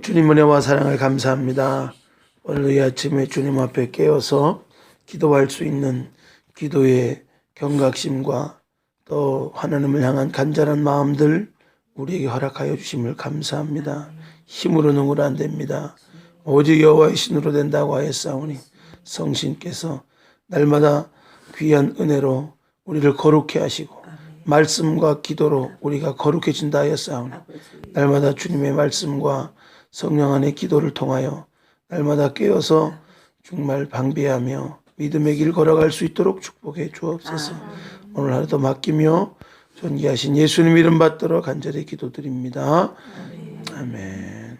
주님 은혜와 사랑을 감사합니다. 오늘 이 아침에 주님 앞에 깨어서 기도할 수 있는 기도의 경각심과 또 하나님을 향한 간절한 마음들 우리에게 허락하여 주심을 감사합니다. 힘으로 능으로 안 됩니다. 오직 여호와의 신으로 된다고 하였사오니 성신께서 날마다 귀한 은혜로 우리를 거룩해 하시고 말씀과 기도로 우리가 거룩해진다 하였사오니 날마다 주님의 말씀과 성령 안의 기도를 통하여 날마다 깨어서 정말 방비하며 믿음의 길 걸어갈 수 있도록 축복해 주옵소서. 오늘 하루도 맡기며 존귀하신 예수님 이름 받들어 간절히 기도드립니다. 아멘.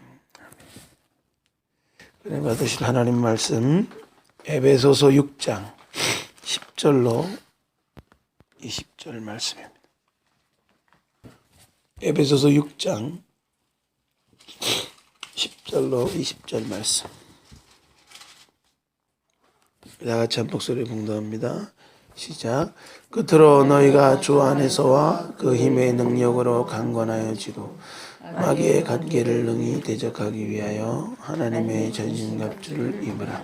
은혜 받으실 하나님 말씀 에베소서 6장 10절로 20절 말씀입니다. 에베소서 6장 10절로 20절 말씀. 다 같이 한 목소리 봉독합니다. 시작. 끝으로 너희가 주 안에서와 그 힘의 능력으로 강건하여지고 마귀의 관계를 능히 대적하기 위하여 하나님의 전신갑주를 입으라.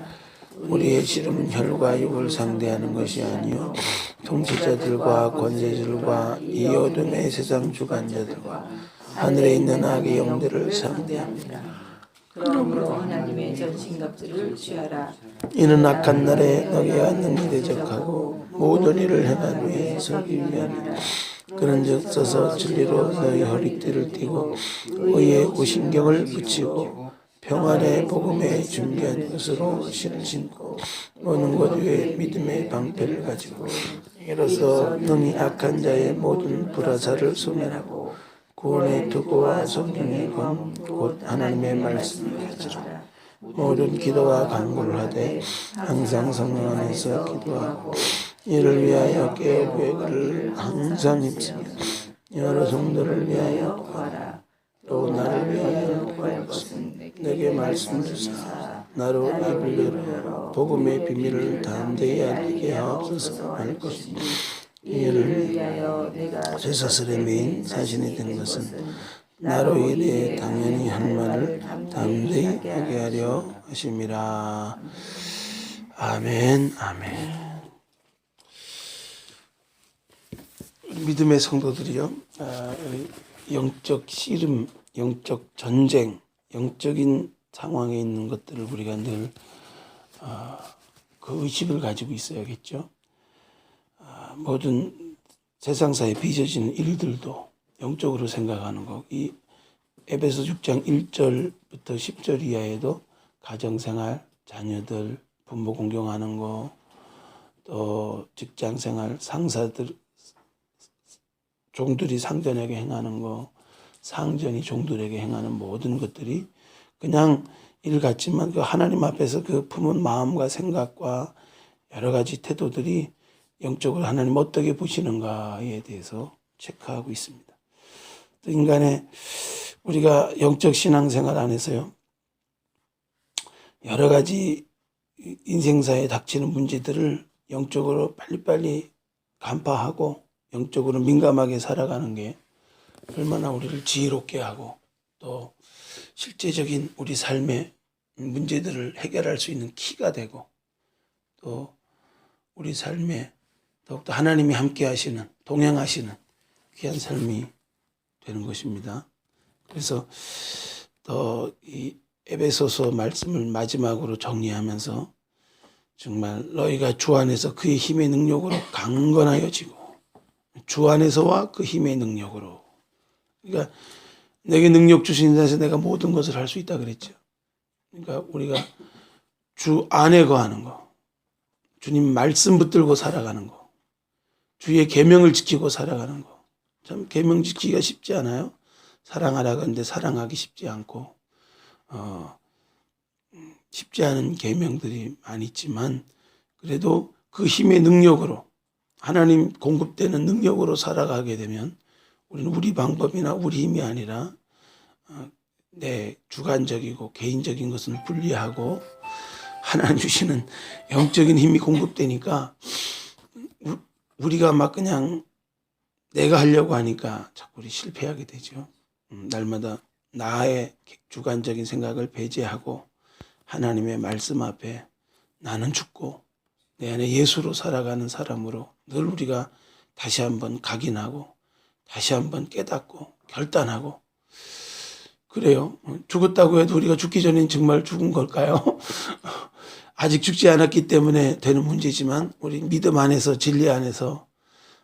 우리의 씨름은 혈과 육을 상대하는 것이 아니요 통치자들과 권세들과 이 어둠의 세상 주관자들과 하늘에 있는 악의 영들을 상대합니다. 그러므로 하나님의 전신갑주를 취하라. 이는 악한 날에 너희가 능히 대적하고 모든 일을 행한 후에 서기 위함이라. 그런즉 서서 진리로 너희 허리띠를 띠고 의의 오신경을 붙이고 평안의 복음에 준비한 것으로 신을 신고 오는 것 위에 믿음의 방패를 가지고 이로써 능히 악한 자의 모든 불화살을 소멸하고 구원의 투구와 성경의 검 곧 하나님의 말씀을 가지라. 모든 기도와 간구를 하되 항상 성령 안에서 기도하고 이를 위하여 깨어 구하기를 항상 힘쓰며 여러 성도를 위하여 구하라. 또 나를 위하여 구할 것은 내게 말씀 주사 나로 입을 열어 복음의 비밀을 담대히 알리게 하옵소서 할 것이니 이를 위하여 내가 쇠사슬에 매인 사신이 된 것은 나로 이래 당연히 할 말을 담대히 하게 하려 하심이라. 아멘. 아멘. 믿음의 성도들이요, 영적 씨름, 영적 전쟁, 영적인 상황에 있는 것들을 우리가 늘 그 의식을 가지고 있어야겠죠. 모든 세상사에 빚어지는 일들도 영적으로 생각하는 거. 이 에베소 6장 1절부터 10절 이하에도 가정생활, 자녀들, 부모 공경하는 거, 또 직장생활, 상사들, 종들이 상전에게 행하는 거, 상전이 종들에게 행하는 모든 것들이 그냥 일 같지만 그 하나님 앞에서 그 품은 마음과 생각과 여러 가지 태도들이 영적으로 하나님 어떻게 보시는가에 대해서 체크하고 있습니다. 또 인간의 우리가 영적 신앙생활 안에서요, 여러 가지 인생사에 닥치는 문제들을 영적으로 빨리빨리 간파하고 영적으로 민감하게 살아가는 게 얼마나 우리를 지혜롭게 하고 또 실제적인 우리 삶의 문제들을 해결할 수 있는 키가 되고 또 우리 삶에 더욱더 하나님이 함께 하시는, 동행하시는 귀한 삶이 되는 것입니다. 그래서 또 이 에베소서 말씀을 마지막으로 정리하면서 정말 너희가 주 안에서 그의 힘의 능력으로 강건하여지고 주 안에서와 그 힘의 능력으로, 그러니까 내게 능력 주신 자에서 내가 모든 것을 할 수 있다 그랬죠. 그러니까 우리가 주 안에 거하는 거, 주님 말씀 붙들고 살아가는 거, 주의 계명을 지키고 살아가는 거. 참 계명 지키기가 쉽지 않아요. 사랑하라 그러는데 사랑하기 쉽지 않고 쉽지 않은 계명들이 많이 있지만 그래도 그 힘의 능력으로 하나님 공급되는 능력으로 살아가게 되면 우리는 우리 방법이나 우리 힘이 아니라 내 주관적이고 개인적인 것은 분리하고 하나님 주시는 영적인 힘이 공급되니까 우리가 막 그냥 내가 하려고 하니까 자꾸 우리 실패하게 되죠. 날마다 나의 주관적인 생각을 배제하고 하나님의 말씀 앞에 나는 죽고 내 안에 예수로 살아가는 사람으로 늘 우리가 다시 한번 각인하고 다시 한번 깨닫고 결단하고 그래요. 죽었다고 해도 우리가 죽기 전엔 정말 죽은 걸까요? 아직 죽지 않았기 때문에 되는 문제지만 우리 믿음 안에서 진리 안에서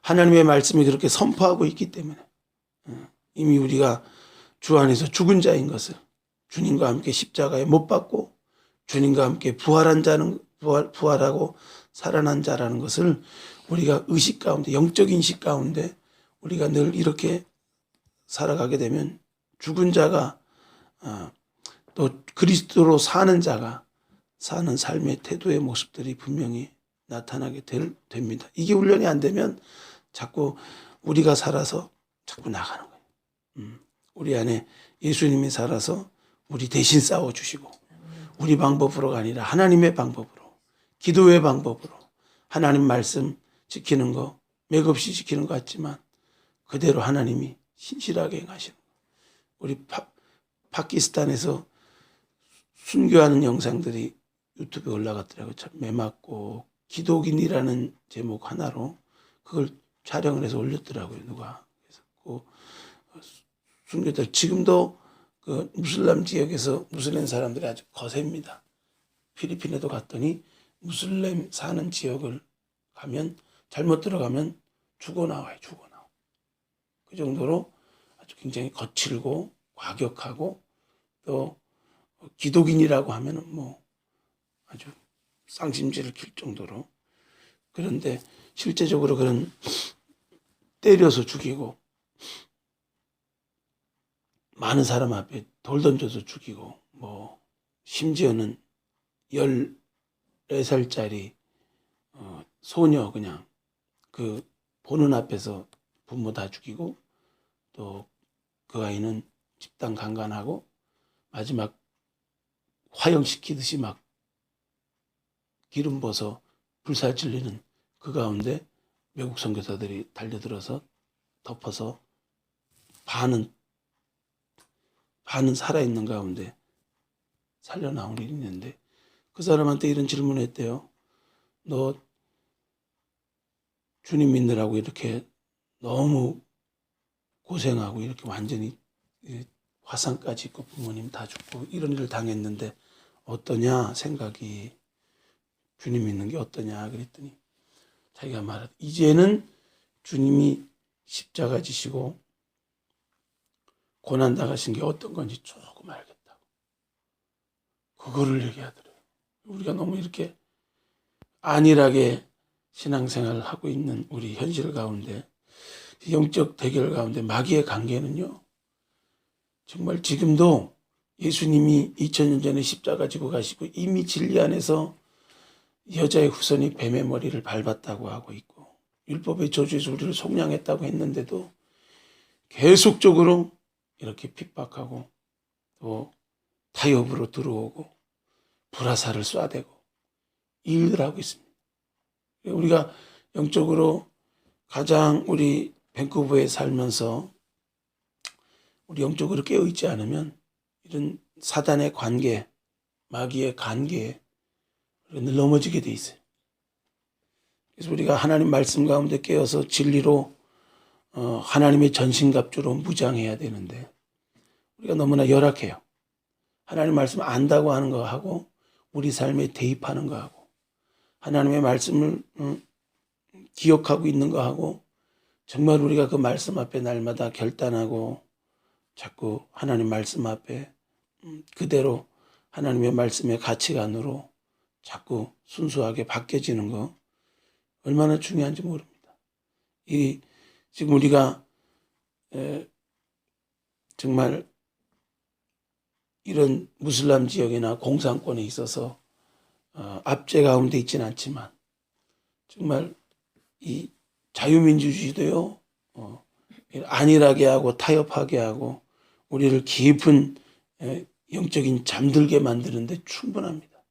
하나님의 말씀이 그렇게 선포하고 있기 때문에 이미 우리가 주 안에서 죽은 자인 것을 주님과 함께 십자가에 못 박고 주님과 함께 부활한 자는 부활하고 살아난 자라는 것을 우리가 의식 가운데 영적 인식 가운데 우리가 늘 이렇게 살아가게 되면 죽은 자가 또 그리스도로 사는 자가 사는 삶의 태도의 모습들이 분명히 나타나게 됩니다. 이게 훈련이 안 되면 자꾸 우리가 살아서 자꾸 나가는 거예요. 우리 안에 예수님이 살아서 우리 대신 싸워주시고 우리 방법으로가 아니라 하나님의 방법으로 기도의 방법으로 하나님 말씀 지키는 거 맥없이 지키는 것 같지만 그대로 하나님이 신실하게 행하시는 거예요. 우리 파키스탄에서 순교하는 영상들이 유튜브에 올라갔더라고요. 참 매맞고 기독인이라는 제목 하나로 그걸 촬영을 해서 올렸더라고요. 누가. 그래서 그 순교자 지금도 그 무슬람 지역에서 무슬림 사람들이 아주 거셉니다. 필리핀에도 갔더니 무슬림 사는 지역을 가면 잘못 들어가면 죽어 나와요. 죽어 나와. 그 정도로 아주 굉장히 거칠고 과격하고 또 기독인이라고 하면은 뭐 아주 쌍심지를 킬 정도로 그런데 실제적으로 그런 때려서 죽이고 많은 사람 앞에 돌 던져서 죽이고 뭐 심지어는 14살짜리 소녀 그냥 그 보는 앞에서 부모 다 죽이고 또 그 아이는 집단 강간하고 마지막 화형시키듯이 막 기름 부어서 불살 질리는 그 가운데 외국 선교사들이 달려들어서 덮어서 반은 살아있는 가운데 살려나온 일이 있는데 그 사람한테 이런 질문을 했대요. 너 주님 믿느라고 이렇게 너무 고생하고 이렇게 완전히 화상까지 있고 부모님 다 죽고 이런 일을 당했는데 어떠냐 생각이 주님 믿는 게 어떠냐 그랬더니 자기가 말하다 이제는 주님이 십자가 지시고 고난 당하신 게 어떤 건지 조금 알겠다고 그거를 얘기하더래요. 우리가 너무 이렇게 안일하게 신앙생활을 하고 있는 우리 현실 가운데 영적 대결 가운데 마귀의 관계는요 정말 지금도 예수님이 2000년 전에 십자가 지고 가시고 이미 진리 안에서 여자의 후손이 뱀의 머리를 밟았다고 하고 있고 율법의 저주에서 우리를 속량했다고 했는데도 계속적으로 이렇게 핍박하고 또 타협으로 들어오고 불화살을 쏴대고 이 일을 하고 있습니다. 우리가 영적으로 가장 우리 밴쿠버에 살면서 우리 영적으로 깨어있지 않으면 이런 사단의 관계, 마귀의 관계에 늘 넘어지게 돼 있어요. 그래서 우리가 하나님 말씀 가운데 깨어서 진리로 하나님의 전신갑주로 무장해야 되는데 우리가 너무나 열악해요. 하나님 말씀 안다고 하는 거하고 우리 삶에 대입하는 거하고 하나님의 말씀을 기억하고 있는 거하고 정말 우리가 그 말씀 앞에 날마다 결단하고 자꾸 하나님 말씀 앞에 그대로 하나님의 말씀의 가치관으로 자꾸 순수하게 바뀌어지는 거 얼마나 중요한지 모릅니다. 지금 우리가 정말 이런 무슬람 지역이나 공산권에 있어서 압제 가운데 있지는 않지만 정말 이 자유민주주의도요 안일하게 하고 타협하게 하고 우리를 깊은 영적인 잠들게 만드는데 충분합니다.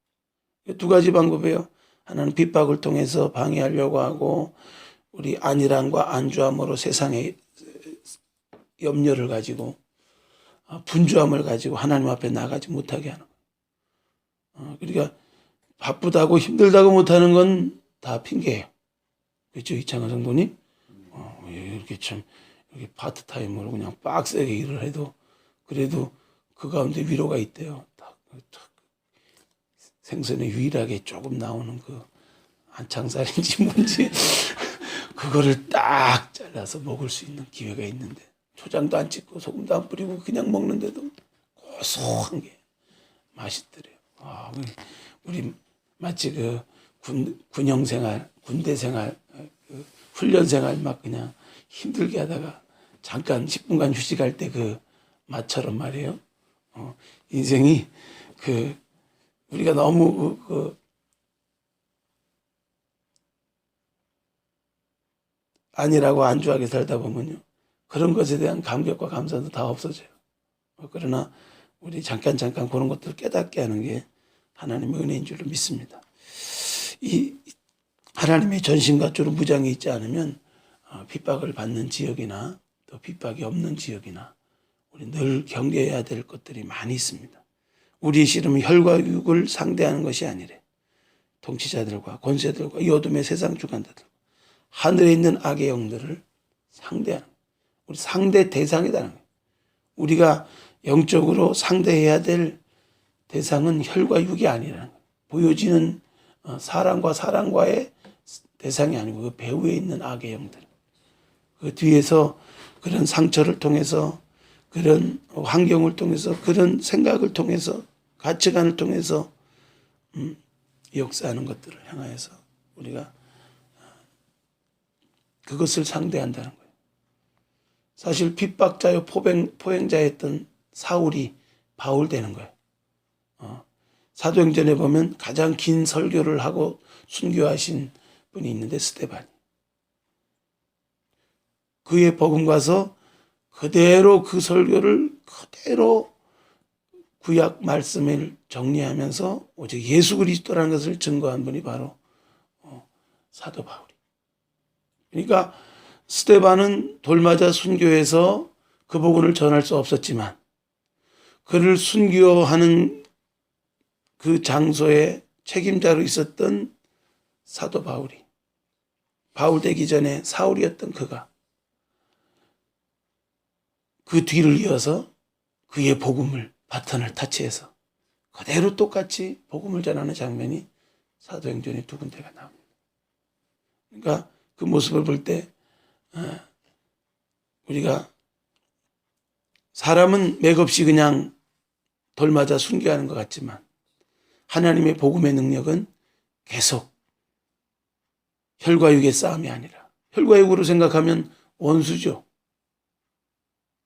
두 가지 방법이에요. 하나는 핍박을 통해서 방해하려고 하고 우리 안일함과 안주함으로 세상의 염려를 가지고 분주함을 가지고 하나님 앞에 나가지 못하게 하는 거예요. 그러니까 바쁘다고 힘들다고 못하는 건 다 핑계예요. 그렇죠, 이창화 성도님? 이렇게 참 이렇게 파트타임으로 그냥 빡세게 일을 해도 그래도 그 가운데 위로가 있대요. 딱 생선에 유일하게 조금 나오는 그 안창살인지 뭔지 그거를 딱 잘라서 먹을 수 있는 기회가 있는데 초장도 안 찍고 소금도 안 뿌리고 그냥 먹는데도 고소한 게 맛있더래요. 우리 마치 그 군영 생활, 군대 생활, 그 훈련 생활 막 그냥 힘들게 하다가 잠깐 10분간 휴식할 때 그 맛처럼 말이에요. 인생이 우리가 너무 아니라고 안주하게 살다 보면요. 그런 것에 대한 감격과 감사도 다 없어져요. 그러나 우리 잠깐 그런 것들을 깨닫게 하는 게 하나님의 은혜인 줄로 믿습니다. 이 하나님의 전신갑주로 무장해 있지 않으면 핍박을 받는 지역이나 또 핍박이 없는 지역이나 우리 늘 경계해야 될 것들이 많이 있습니다. 우리의 씨름은 혈과 육을 상대하는 것이 아니래. 통치자들과 권세들과 이 어둠의 세상 주관자들, 하늘에 있는 악의 영들을 상대하는 거예요. 우리 상대 대상이라는 거예요. 우리가 영적으로 상대해야 될 대상은 혈과 육이 아니라는 거예요. 보여지는 사람과의 대상이 아니고 그 배후에 있는 악의 영들. 그 뒤에서 그런 상처를 통해서 그런 환경을 통해서 그런 생각을 통해서 가치관을 통해서 역사하는 것들을 향하여서 우리가 그것을 상대한다는 거예요. 사실 핍박자요 포행자였던 사울이 바울 되는 거예요. 사도행전에 보면 가장 긴 설교를 하고 순교하신 분이 있는데 스데반이. 그의 복음 가서 그대로 그 설교를 그대로 구약 말씀을 정리하면서 오직 예수 그리스도라는 것을 증거한 분이 바로 사도 바울이. 그러니까 스데반은 돌맞아 순교해서 그 복음을 전할 수 없었지만 그를 순교하는 그 장소에 책임자로 있었던 사도 바울이, 바울 되기 전에 사울이었던 그가 그 뒤를 이어서 그의 복음을 바톤을 타치해서 그대로 똑같이 복음을 전하는 장면이 사도행전에 두 군데가 나옵니다. 그러니까 그 모습을 볼 때 우리가 사람은 맥없이 그냥 돌맞아 순교하는 것 같지만 하나님의 복음의 능력은 계속 혈과 육의 싸움이 아니라 혈과 육으로 생각하면 원수죠.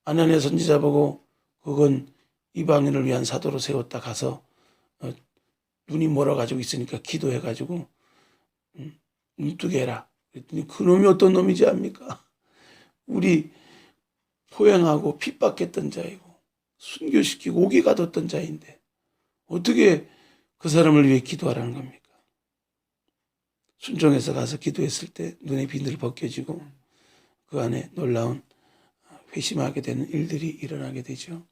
아나니아 선지자 보고 그건 이방인을 위한 사도로 세웠다 가서 눈이 멀어가지고 있으니까 기도해가지고 눈뜨게 해라. 그랬더니 그놈이 어떤 놈이지 압니까? 우리 포행하고 핍박했던 자이고 순교시키고 오게 가뒀던 자인데 어떻게 그 사람을 위해 기도하라는 겁니까? 순종해서 가서 기도했을 때 눈의 비늘 벗겨지고 그 안에 놀라운 회심하게 되는 일들이 일어나게 되죠.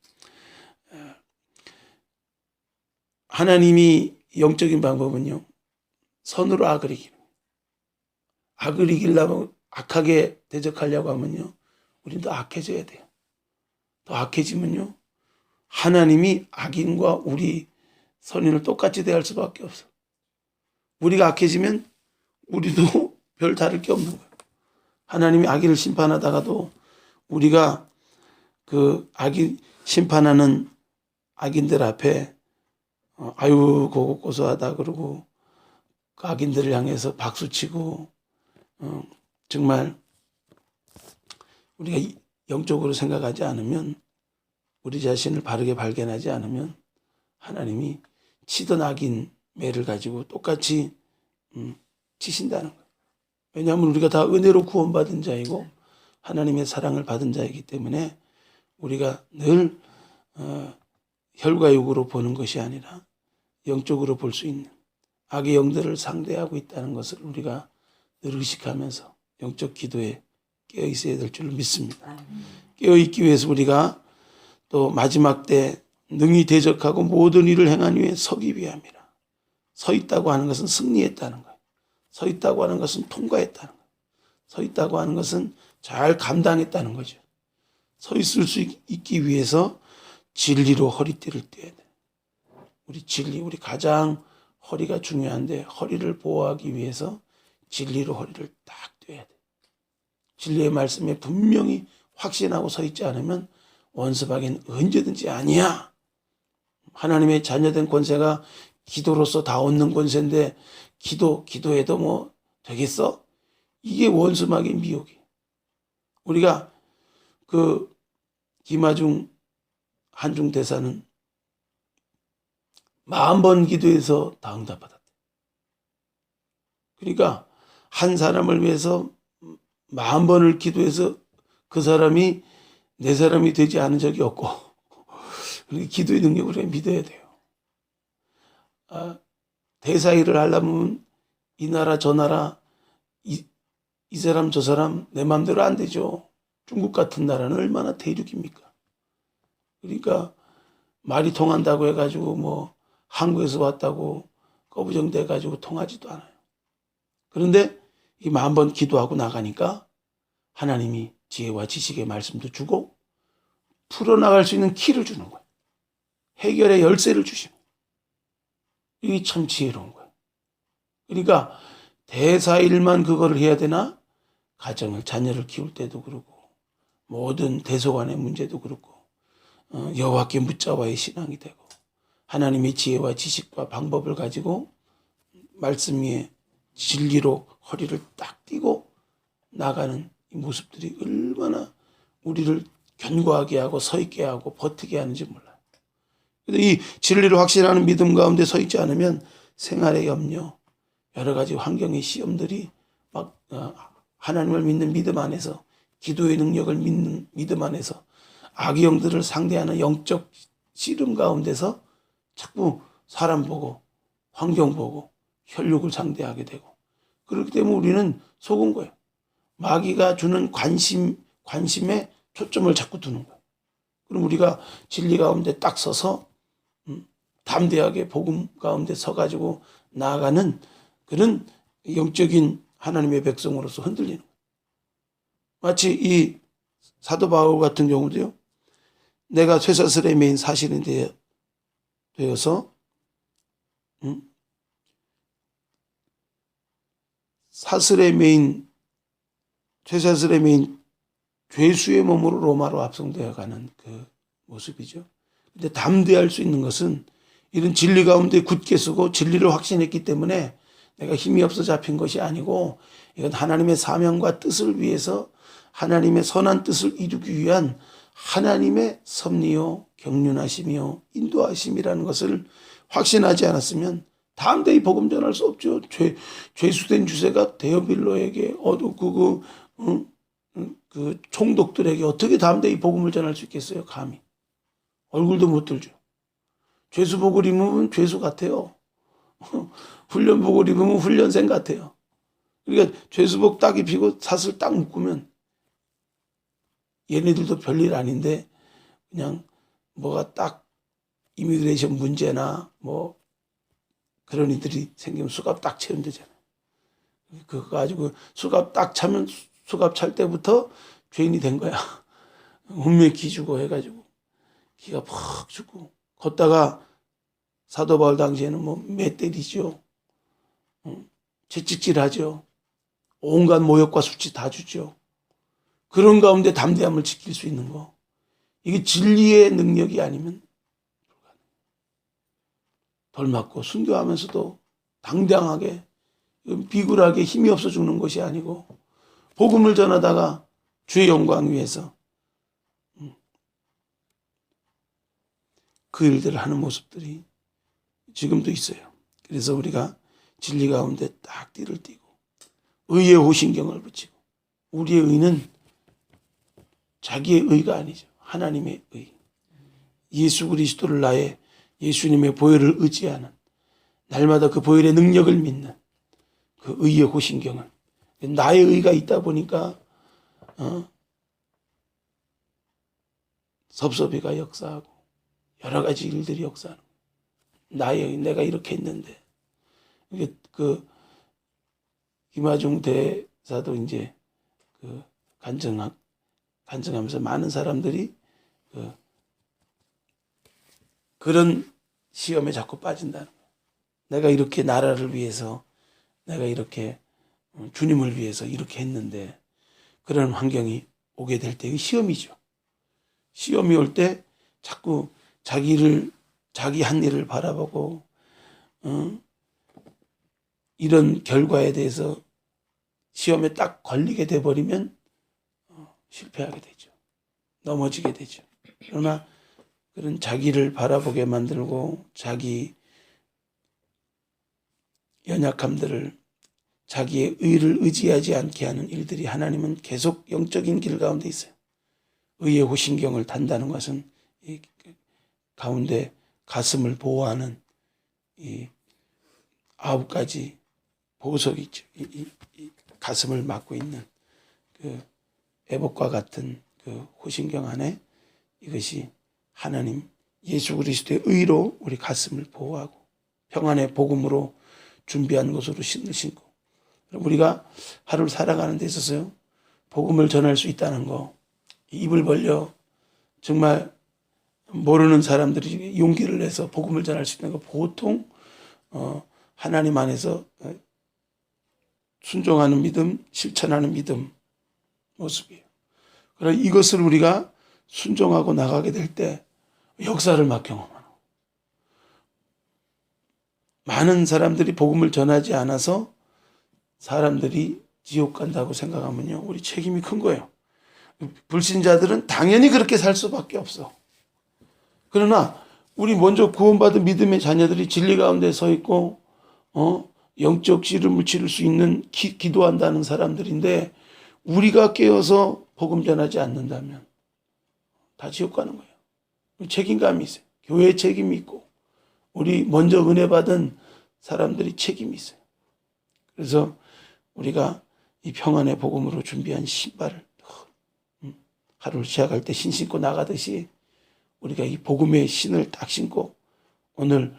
하나님이 영적인 방법은요. 선으로 악을 이기는 거예요. 악을 이기려면 악하게 대적하려고 하면요. 우리는 더 악해져야 돼요. 더 악해지면요. 하나님이 악인과 우리 선인을 똑같이 대할 수밖에 없어. 우리가 악해지면 우리도 별 다를 게 없는 거예요. 하나님이 악인을 심판하다가도 우리가 그 악인 심판하는 악인들 앞에 아유 그거 고소하다 그러고 그 악인들을 향해서 박수치고 정말 우리가 영적으로 생각하지 않으면 우리 자신을 바르게 발견하지 않으면 하나님이 치던 악인 매를 가지고 똑같이 치신다는 거예요. 왜냐하면 우리가 다 은혜로 구원받은 자이고 하나님의 사랑을 받은 자이기 때문에 우리가 늘 혈과 육으로 보는 것이 아니라 영적으로 볼 수 있는 악의 영들을 상대하고 있다는 것을 우리가 늘 의식하면서 영적 기도에 깨어 있어야 될 줄로 믿습니다. 깨어 있기 위해서 우리가 또 마지막 때 능히 대적하고 모든 일을 행한 후에 서기 위함이라. 서 있다고 하는 것은 승리했다는 거예요. 서 있다고 하는 것은 통과했다는 거예요. 서 있다고 하는 것은 잘 감당했다는 거죠. 서 있을 수 있기 위해서 진리로 허리띠를 떼야 돼. 우리 진리, 우리 가장 허리가 중요한데 허리를 보호하기 위해서 진리로 허리를 딱 떼야 돼. 진리의 말씀에 분명히 확신하고 서 있지 않으면 원수박에는 언제든지 아니야. 하나님의 자녀된 권세가 기도로서 다 얻는 권세인데 기도해도 뭐 되겠어? 이게 원수막의 미혹이. 우리가 그 김하중 한중 대사는 40번 기도해서 다 응답받았대. 그러니까 한 사람을 위해서 40번을 기도해서 그 사람이 내 사람이 되지 않은 적이 없고, 기도의 능력을 우리가 믿어야 돼요. 대사 일을 하려면 이 나라 저 나라 이 사람 저 사람 내 마음대로 안 되죠. 중국 같은 나라는 얼마나 대륙입니까? 그러니까 말이 통한다고 해가지고 뭐 한국에서 왔다고 거부정돼 가지고 통하지도 않아요. 그런데 이 10,000번 기도하고 나가니까 하나님이 지혜와 지식의 말씀도 주고 풀어나갈 수 있는 키를 주는 거예요. 해결의 열쇠를 주시는 거예요. 이게 참 지혜로운 거예요. 그러니까 대사일만 그거를 해야 되나? 가정을, 자녀를 키울 때도 그렇고 모든 대소간의 문제도 그렇고 여호와께 묻자와의 신앙이 되고 하나님의 지혜와 지식과 방법을 가지고 말씀 위에 진리로 허리를 딱 띄고 나가는 이 모습들이 얼마나 우리를 견고하게 하고 서 있게 하고 버티게 하는지 몰라요. 근데 이 진리를 확신하는 믿음 가운데 서 있지 않으면 생활의 염려, 여러 가지 환경의 시험들이 막 하나님을 믿는 믿음 안에서 기도의 능력을 믿는 믿음 안에서 악의 영들을 상대하는 영적 씨름 가운데서 자꾸 사람 보고 환경 보고 혈육을 상대하게 되고 그렇기 때문에 우리는 속은 거예요. 마귀가 주는 관심에 초점을 자꾸 두는 거예요. 그럼 우리가 진리 가운데 딱 서서 담대하게 복음 가운데 서가지고 나아가는 그런 영적인 하나님의 백성으로서 흔들리는 거예요. 마치 이 사도 바울 같은 경우도요. 내가 쇠사슬에 매인 사실이 되어서 쇠사슬에 매인 죄수의 몸으로 로마로 압송되어 가는 그 모습이죠. 근데 담대할 수 있는 것은 이런 진리 가운데 굳게 서고 진리를 확신했기 때문에 내가 힘이 없어 잡힌 것이 아니고 이건 하나님의 사명과 뜻을 위해서 하나님의 선한 뜻을 이루기 위한 하나님의 섭리요 경륜하심이요 인도하심이라는 것을 확신하지 않았으면 담대히 복음 전할 수 없죠. 죄수된 주세가 데어빌로에게 그 총독들에게 어떻게 담대히 복음을 전할 수 있겠어요? 감히 얼굴도 못 들죠. 죄수복을 입으면 죄수 같아요. 훈련복을 입으면 훈련생 같아요. 그러니까 죄수복 딱 입히고 사슬 딱 묶으면 얘네들도 별일 아닌데 그냥 뭐가 딱 이미그레이션 문제나 뭐 그런 일들이 생기면 수갑 딱 채우면 되잖아요. 그거 가지고 수갑 딱 차면 수갑 찰 때부터 죄인이 된 거야. 운명 기 주고 해가지고 기가 팍 죽고 걷다가 사도 바울 당시에는 뭐 매 때리죠. 채찍질하죠. 온갖 모욕과 수치 다 주죠. 그런 가운데 담대함을 지킬 수 있는 거. 이게 진리의 능력이 아니면 덜 맞고 순교하면서도 당당하게 비굴하게 힘이 없어 죽는 것이 아니고 복음을 전하다가 주의 영광 위해서 그 일들을 하는 모습들이 지금도 있어요. 그래서 우리가 진리 가운데 딱 띠를 띠고 의의 호신경을 붙이고 우리의 의는 자기의 의가 아니죠. 하나님의 의. 예수 그리스도를 나의 예수님의 보혈을 의지하는 날마다 그 보혈의 능력을 믿는 그 의의 호신경을 나의 의가 있다 보니까 섭섭이가 역사하고 여러 가지 일들이 역사하는 거예요. 내가 이렇게 했는데 이게 그 김하중 대사도 이제 그 간증하면서 많은 사람들이 그런 시험에 자꾸 빠진다는 거예요. 내가 이렇게 나라를 위해서, 내가 이렇게 주님을 위해서 이렇게 했는데 그런 환경이 오게 될 때 시험이죠. 시험이 올 때 자꾸 자기 한 일을 바라보고 이런 결과에 대해서 시험에 딱 걸리게 돼버리면 실패하게 되죠. 넘어지게 되죠. 그러나 그런 자기를 바라보게 만들고 자기 연약함들을 자기의 의를 의지하지 않게 하는 일들이 하나님은 계속 영적인 길 가운데 있어요. 의의 호신경을 단다는 것은 이 가운데 가슴을 보호하는 이 9가지 보석이 있죠. 이 가슴을 막고 있는 그 애복과 같은 그 호신경 안에 이것이 하나님 예수 그리스도의 의로 우리 가슴을 보호하고 평안의 복음으로 준비한 것으로 신을 신고 우리가 하루를 살아가는 데 있어서요. 복음을 전할 수 있다는 거 입을 벌려 정말 모르는 사람들이 용기를 내서 복음을 전할 수 있는 거 보통 하나님 안에서 순종하는 믿음, 실천하는 믿음 모습이에요. 그러나 이것을 우리가 순종하고 나가게 될 때 역사를 막 경험하는 거예요. 많은 사람들이 복음을 전하지 않아서 사람들이 지옥 간다고 생각하면요. 우리 책임이 큰 거예요. 불신자들은 당연히 그렇게 살 수밖에 없어. 그러나 우리 먼저 구원받은 믿음의 자녀들이 진리 가운데 서 있고 영적 씨름을 치를 수 있는 기도한다는 사람들인데 우리가 깨어서 복음 전하지 않는다면 다 지옥 가는 거예요. 책임감이 있어요. 교회의 책임이 있고 우리 먼저 은혜 받은 사람들이 책임이 있어요. 그래서 우리가 이 평안의 복음으로 준비한 신발을 하루를 시작할 때 신 신고 나가듯이 우리가 이 복음의 신을 딱 신고 오늘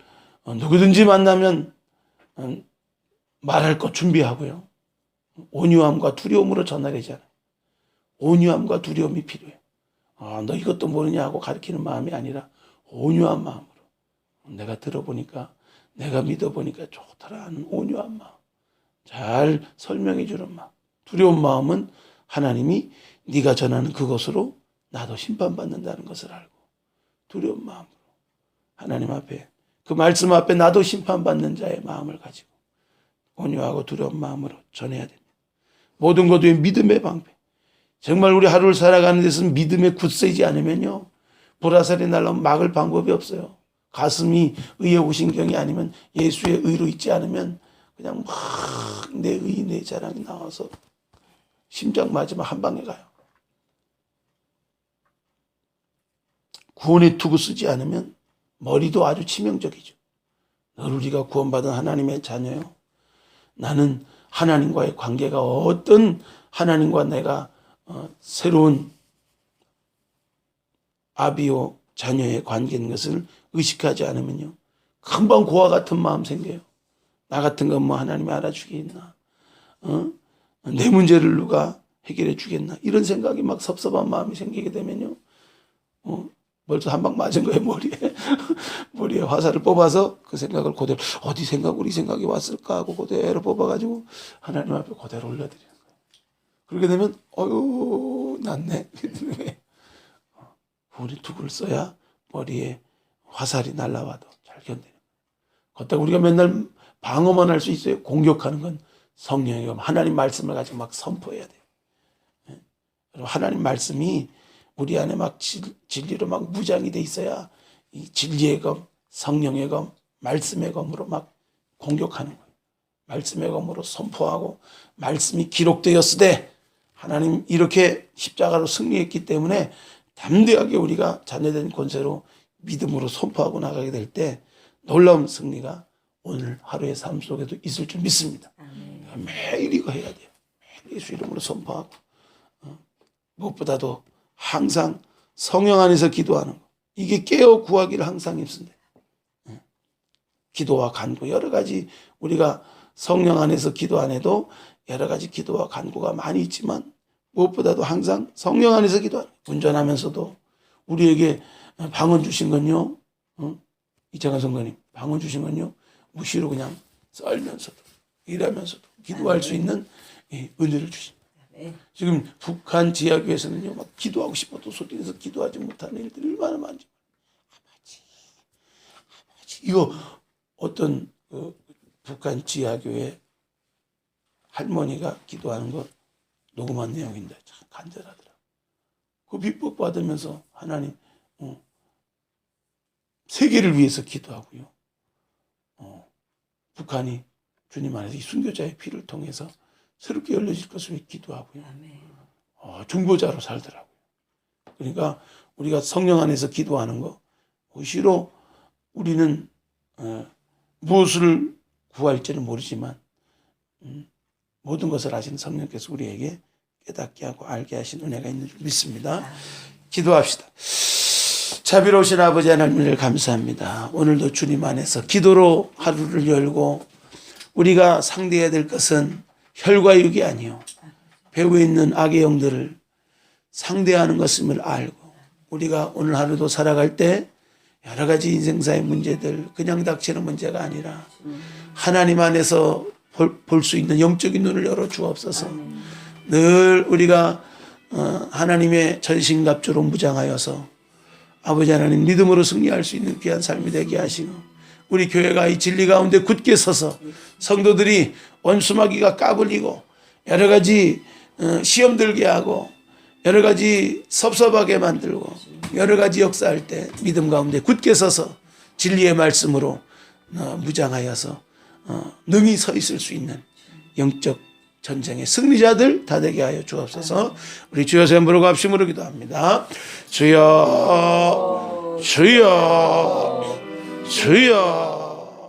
누구든지 만나면 말할 것 준비하고요. 온유함과 두려움으로 전하려잖아요. 온유함과 두려움이 필요해요. 너 이것도 모르냐 하고 가르치는 마음이 아니라 온유한 마음으로 내가 들어보니까 내가 믿어보니까 좋더라 하는 온유한 마음. 잘 설명해 주는 마음. 두려운 마음은 하나님이 네가 전하는 그것으로 나도 심판받는다는 것을 알고 두려운 마음으로 하나님 앞에 그 말씀 앞에 나도 심판받는 자의 마음을 가지고 온유하고 두려운 마음으로 전해야 됩니다. 모든 것 위에 믿음의 방패. 정말 우리 하루를 살아가는 데서 믿음에 굳세지 않으면요. 불화살이 날라오면 막을 방법이 없어요. 가슴이 의의 오신경이 아니면 예수의 의로 있지 않으면 그냥 막 내 의, 내 자랑이 나와서 심장 맞으면 한 방에 가요. 구원의 투구 쓰지 않으면 머리도 아주 치명적이죠. 늘 우리가 구원받은 하나님의 자녀요. 나는 하나님과의 관계가 어떤 하나님과 내가 새로운 아비요 자녀의 관계인 것을 의식하지 않으면요. 금방 고와 같은 마음 생겨요. 나 같은 건 뭐 하나님이 알아주겠나. 내 문제를 누가 해결해 주겠나. 이런 생각이 막 섭섭한 마음이 생기게 되면요. 벌써 한 방 맞은 거예요, 머리에. 머리에 화살을 뽑아서 그 생각을 그대로, 어디 생각으로 이 생각이 왔을까 하고 그대로 뽑아가지고 하나님 앞에 그대로 올려드리는 거예요. 그렇게 되면, 낫네. 우리 투구를 써야 머리에 화살이 날라와도 잘 견디는 거예요. 그렇다고 우리가 맨날 방어만 할 수 있어요. 공격하는 건 성령의 검, 하나님 말씀을 가지고 막 선포해야 돼요. 하나님 말씀이 우리 안에 막 진리로 막 무장이 돼 있어야 이 진리의 검, 성령의 검, 말씀의 검으로 막 공격하는 거예요. 말씀의 검으로 선포하고 말씀이 기록되었으되 하나님 이렇게 십자가로 승리했기 때문에 담대하게 우리가 자녀된 권세로 믿음으로 선포하고 나가게 될 때 놀라운 승리가 오늘 하루의 삶 속에도 있을 줄 믿습니다. 매일 이거 해야 돼요. 매일 예수 이름으로 선포하고 무엇보다도 항상 성령 안에서 기도하는 거. 이게 깨어 구하기를 항상 힘쓴대. 기도와 간구 여러 가지 우리가 성령 안에서 기도 안 해도 여러 가지 기도와 간구가 많이 있지만 무엇보다도 항상 성령 안에서 기도하는 거예요. 운전하면서도 우리에게 방언 주신 건요. 이창환 선생님 방언 주신 건요. 무시로 그냥 썰면서도 일하면서도 기도할 수 있는 은혜를 주신 거예요. 지금 북한 지하교회에서는요. 막 기도하고 싶어도 소리내서 기도하지 못하는 일들이 얼마나 많죠. 아버지 이거 어떤 북한 지하교회 할머니가 기도하는 거 녹음한 내용인데 참 간절하더라고요. 그 비법 받으면서 하나님 세계를 위해서 기도하고요. 북한이 주님 안에서 이 순교자의 피를 통해서 새롭게 열려질 것을 기도하고요. 중보자로 살더라고요. 그러니까 우리가 성령 안에서 기도하는 거 무시로 우리는 무엇을 구할지는 모르지만 모든 것을 아시는 성령께서 우리에게 깨닫게 하고 알게 하신 은혜가 있는 줄 믿습니다. 기도합시다. 자비로우신 아버지 하나님을 감사합니다. 오늘도 주님 안에서 기도로 하루를 열고 우리가 상대해야 될 것은 혈과 육이 아니요 배후에 있는 악의 영들을 상대하는 것임을 알고 우리가 오늘 하루도 살아갈 때 여러 가지 인생사의 문제들 그냥 닥치는 문제가 아니라 하나님 안에서 볼 수 있는 영적인 눈을 열어 주옵소서. 늘 우리가 하나님의 전신갑주로 무장하여서 아버지 하나님 믿음으로 승리할 수 있는 귀한 삶이 되게 하시고 우리 교회가 이 진리 가운데 굳게 서서 성도들이 원수마귀가 까불리고 여러 가지 시험 들게 하고 여러 가지 섭섭하게 만들고 여러 가지 역사할 때 믿음 가운데 굳게 서서 진리의 말씀으로 무장하여서 능히 서 있을 수 있는 영적 전쟁의 승리자들 다 되게 하여 주옵소서. 우리 주여 세 부르고 합심으로 기도합니다. 주여 주여 주여